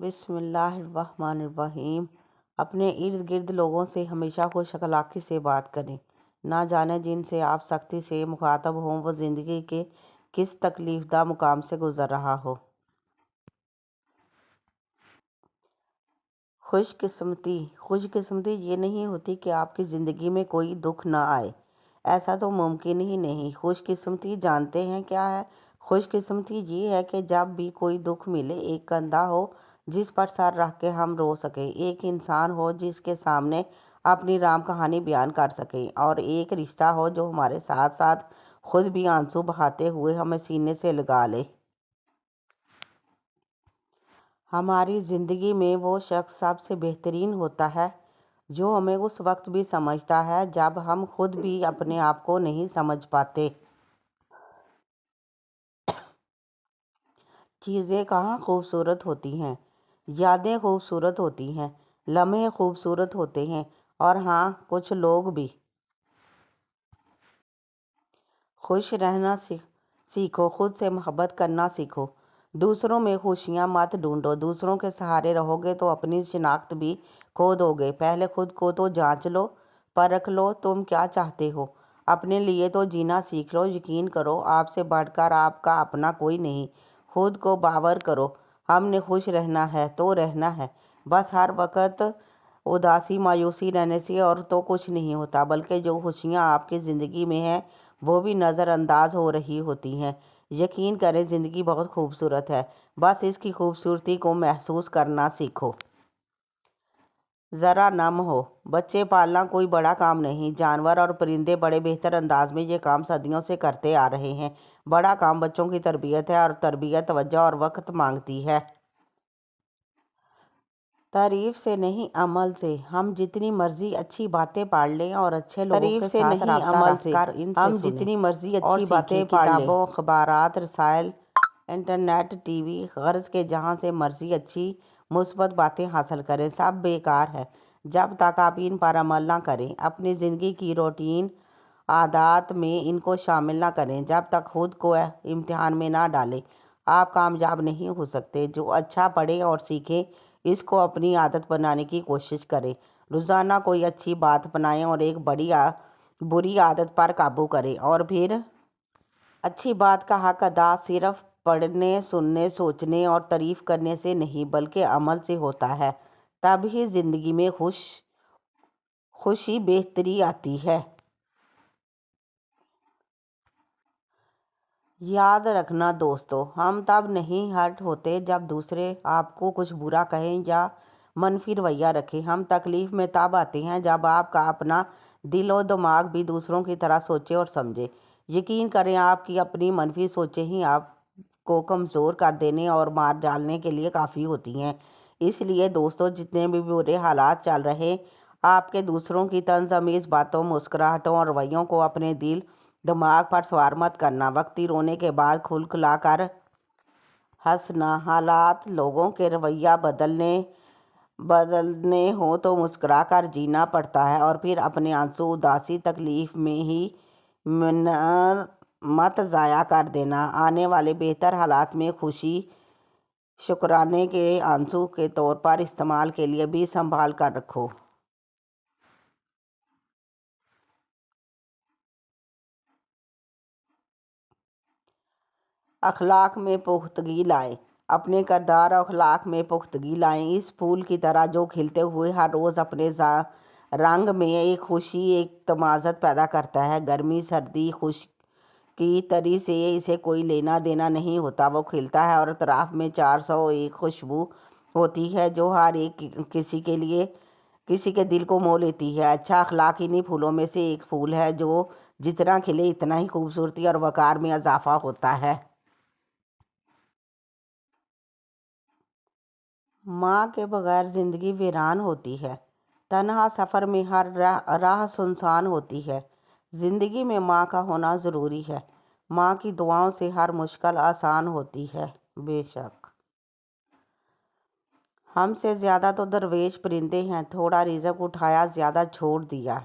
بسم اللہ الرحمن الرحیم۔ اپنے ارد گرد لوگوں سے ہمیشہ خوش اخلاقی سے بات کریں۔ نہ جانے جن سے آپ سختی سے مخاطب ہوں وہ زندگی کے کس تکلیف دہ مقام سے گزر رہا ہو۔ خوش قسمتی یہ نہیں ہوتی کہ آپ کی زندگی میں کوئی دکھ نہ آئے، ایسا تو ممکن ہی نہیں۔ خوش قسمتی جانتے ہیں کیا ہے؟ خوش قسمتی یہ ہے کہ جب بھی کوئی دکھ ملے، ایک کندھا ہو جس پر سر رکھ کے ہم رو سکیں، ایک انسان ہو جس کے سامنے اپنی رام کہانی بیان کر سکیں، اور ایک رشتہ ہو جو ہمارے ساتھ ساتھ خود بھی آنسو بہاتے ہوئے ہمیں سینے سے لگا لے۔ ہماری زندگی میں وہ شخص سب سے بہترین ہوتا ہے جو ہمیں اس وقت بھی سمجھتا ہے جب ہم خود بھی اپنے آپ کو نہیں سمجھ پاتے۔ چیزیں کہاں خوبصورت ہوتی ہیں، یادیں خوبصورت ہوتی ہیں، لمحے خوبصورت ہوتے ہیں، اور ہاں کچھ لوگ بھی۔ خوش رہنا سیکھو، خود سے محبت کرنا سیکھو، دوسروں میں خوشیاں مت ڈھونڈو۔ دوسروں کے سہارے رہو گے تو اپنی شناخت بھی کھو دو گے۔ پہلے خود کو تو جانچ لو، پرکھ لو تم کیا چاہتے ہو، اپنے لیے تو جینا سیکھ لو۔ یقین کرو آپ سے بڑھ کر آپ کا اپنا کوئی نہیں۔ خود کو باور کرو، ہم نے خوش رہنا ہے تو رہنا ہے، بس ہر وقت اداسی مایوسی رہنے سے اور تو کچھ نہیں ہوتا، بلکہ جو خوشیاں آپ کی زندگی میں ہیں وہ بھی نظر انداز ہو رہی ہوتی ہیں۔ یقین کریں زندگی بہت خوبصورت ہے، بس اس کی خوبصورتی کو محسوس کرنا سیکھو۔ ذرا نم ہو، بچے پالنا کوئی بڑا کام نہیں، جانور اور پرندے بڑے بہتر انداز میں یہ کام صدیوں سے کرتے آ رہے ہیں۔ بڑا کام بچوں کی تربیت ہے، اور تربیت توجہ اور وقت مانگتی ہے۔ تعریف سے نہیں عمل سے۔ ہم جتنی مرضی اچھی باتیں پڑھ لیں اور اچھے لوگوں کے ساتھ رابطہ رکھ کر ان سے سنیں، جتنی مرضی اچھی باتیں کتابوں، اخبارات، رسائل، انٹرنیٹ، ٹی وی، غرض کے جہاں سے مرضی اچھی مثبت باتیں حاصل کریں، سب بیکار ہے جب تک آپ ان پر عمل نہ کریں۔ اپنی زندگی کی روٹین عادات میں ان کو شامل نہ کریں، جب تک خود کو امتحان میں نہ ڈالیں آپ کامیاب نہیں ہو سکتے۔ جو اچھا پڑھیں اور سیکھیں اس کو اپنی عادت بنانے کی کوشش کریں۔ روزانہ کوئی اچھی بات اپنائیں اور ایک بری عادت پر قابو کریں، اور پھر اچھی بات کا حق ادا صرف پڑھنے، سننے، سوچنے اور تعریف کرنے سے نہیں بلکہ عمل سے ہوتا ہے۔ تب ہی زندگی میں خوشی بہتری آتی ہے۔ یاد رکھنا دوستو، ہم تب نہیں ہرٹ ہوتے جب دوسرے آپ کو کچھ برا کہیں یا منفی رویہ رکھیں۔ ہم تکلیف میں تب آتے ہیں جب آپ کا اپنا دل و دماغ بھی دوسروں کی طرح سوچے اور سمجھے۔ یقین کریں آپ کی اپنی منفی سوچیں ہی آپ کو کمزور کر دینے اور مار ڈالنے کے لیے کافی ہوتی ہیں۔ اس لیے دوستو، جتنے بھی برے حالات چل رہے آپ کے، دوسروں کی طنز آمیز باتوں، مسکراہٹوں اور رویوں کو اپنے دل دماغ پر سوار مت کرنا۔ وقتی رونے کے بعد کھل کھلا کر ہنسنا، حالات لوگوں کے رویہ بدلنے ہوں تو مسکرا کر جینا پڑتا ہے، اور پھر اپنے آنسو اداسی تکلیف میں ہی مت ضائع کر دینا۔ آنے والے بہتر حالات میں خوشی شکرانے کے آنسو کے طور پر استعمال کے لیے بھی سنبھال کر رکھو۔ اخلاق میں پختگی لائیں، اپنے کردار اور اخلاق میں پختگی لائیں۔ اس پھول کی طرح جو کھلتے ہوئے ہر روز اپنے رنگ میں ایک خوشی، ایک تمازت پیدا کرتا ہے۔ گرمی، سردی، خشکی، تری سے اسے کوئی لینا دینا نہیں ہوتا، وہ کھلتا ہے اور اطراف میں 401 خوشبو ہوتی ہے جو ہر ایک کسی کے دل کو مو لیتی ہے۔ اچھا اخلاق انہی پھولوں میں سے ایک پھول ہے جو جتنا کھلے اتنا ہی خوبصورتی اور وقار میں اضافہ ہوتا ہے۔ ماں کے بغیر زندگی ویران ہوتی ہے، تنہا سفر میں ہر راہ سنسان ہوتی ہے۔ زندگی میں ماں کا ہونا ضروری ہے۔ ماں کی دعاؤں سے ہر مشکل آسان ہوتی ہے۔ بے شک ہم سے زیادہ تو درویش پرندے ہیں، تھوڑا رزق اٹھایا زیادہ چھوڑ دیا۔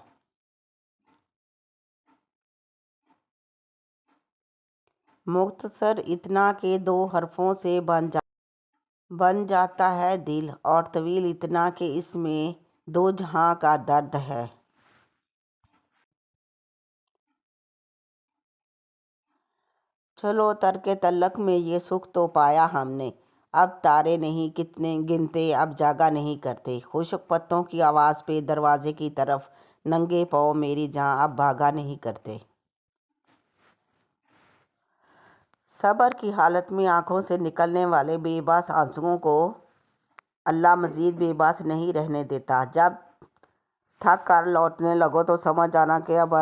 مختصر اتنا کہ 2 حرفوں سے بن بن جاتا ہے دل اور طویل اتنا کہ اس میں دو جہاں کا درد ہے۔ چلو ترک تعلق میں یہ سکھ تو پایا ہم نے، اب تارے نہیں کتنے گنتے، اب جاگا نہیں کرتے۔ خشک پتوں کی آواز پہ دروازے کی طرف ننگے پاؤں میری جاں اب بھاگا نہیں کرتے۔ صبر کی حالت میں آنکھوں سے نکلنے والے بے بس آنسوؤں کو اللہ مزید بے بس نہیں رہنے دیتا۔ جب تھک کر لوٹنے لگو تو سمجھ جانا کہ اب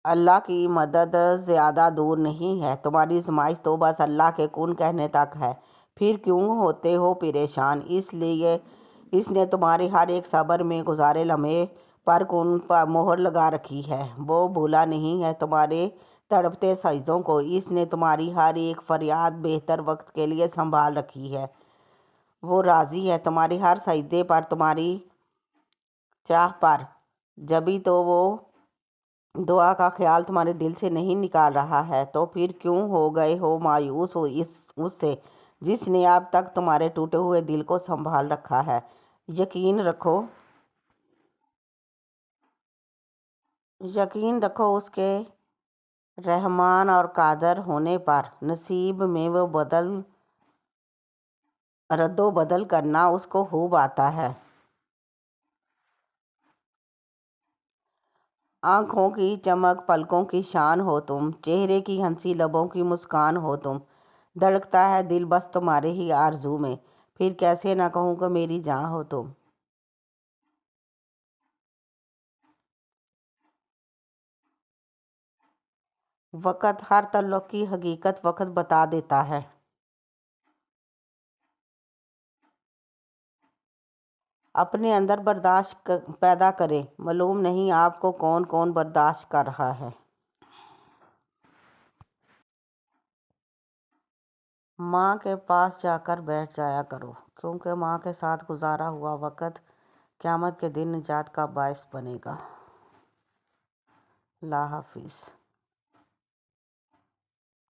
اللہ کی مدد زیادہ دور نہیں ہے۔ تمہاری آزمائش تو بس اللہ کے کن کہنے تک ہے۔ پھر کیوں ہوتے ہو پریشان؟ اس نے تمہارے ہر ایک صبر میں گزارے لمحے پر کن پر مہر لگا رکھی ہے۔ وہ بھولا نہیں ہے تمہارے تڑپتے سجدوں کو۔ اس نے تمہاری ہر ایک فریاد بہتر وقت کے لیے سنبھال رکھی ہے۔ وہ راضی ہے تمہارے ہر سجدے پر، تمہاری چاہ پر۔ جبھی تو وہ دعا کا خیال تمہارے دل سے نہیں نکال رہا ہے، تو پھر کیوں ہو گئے ہو مایوس اس سے جس نے اب تک تمہارے ٹوٹے ہوئے دل کو سنبھال رکھا ہے۔ یقین رکھو اس کے رحمان اور قادر ہونے پر۔ نصیب میں وہ رد و بدل کرنا اس کو خوب آتا ہے۔ آنکھوں کی چمک پلکوں کی شان ہو تم، چہرے کی ہنسی لبوں کی مسکان ہو تم۔ دھڑکتا ہے دل بس تمہارے ہی آرزو میں، پھر کیسے نہ کہوں کہ میری جان ہو تم۔ وقت ہر تعلق کی حقیقت وقت بتا دیتا ہے۔ اپنے اندر برداشت پیدا کریں، معلوم نہیں آپ کو کون کون برداشت کر رہا ہے۔ ماں کے پاس جا کر بیٹھ جایا کرو، کیونکہ ماں کے ساتھ گزارا ہوا وقت قیامت کے دن نجات کا باعث بنے گا۔ اللہ حافظ۔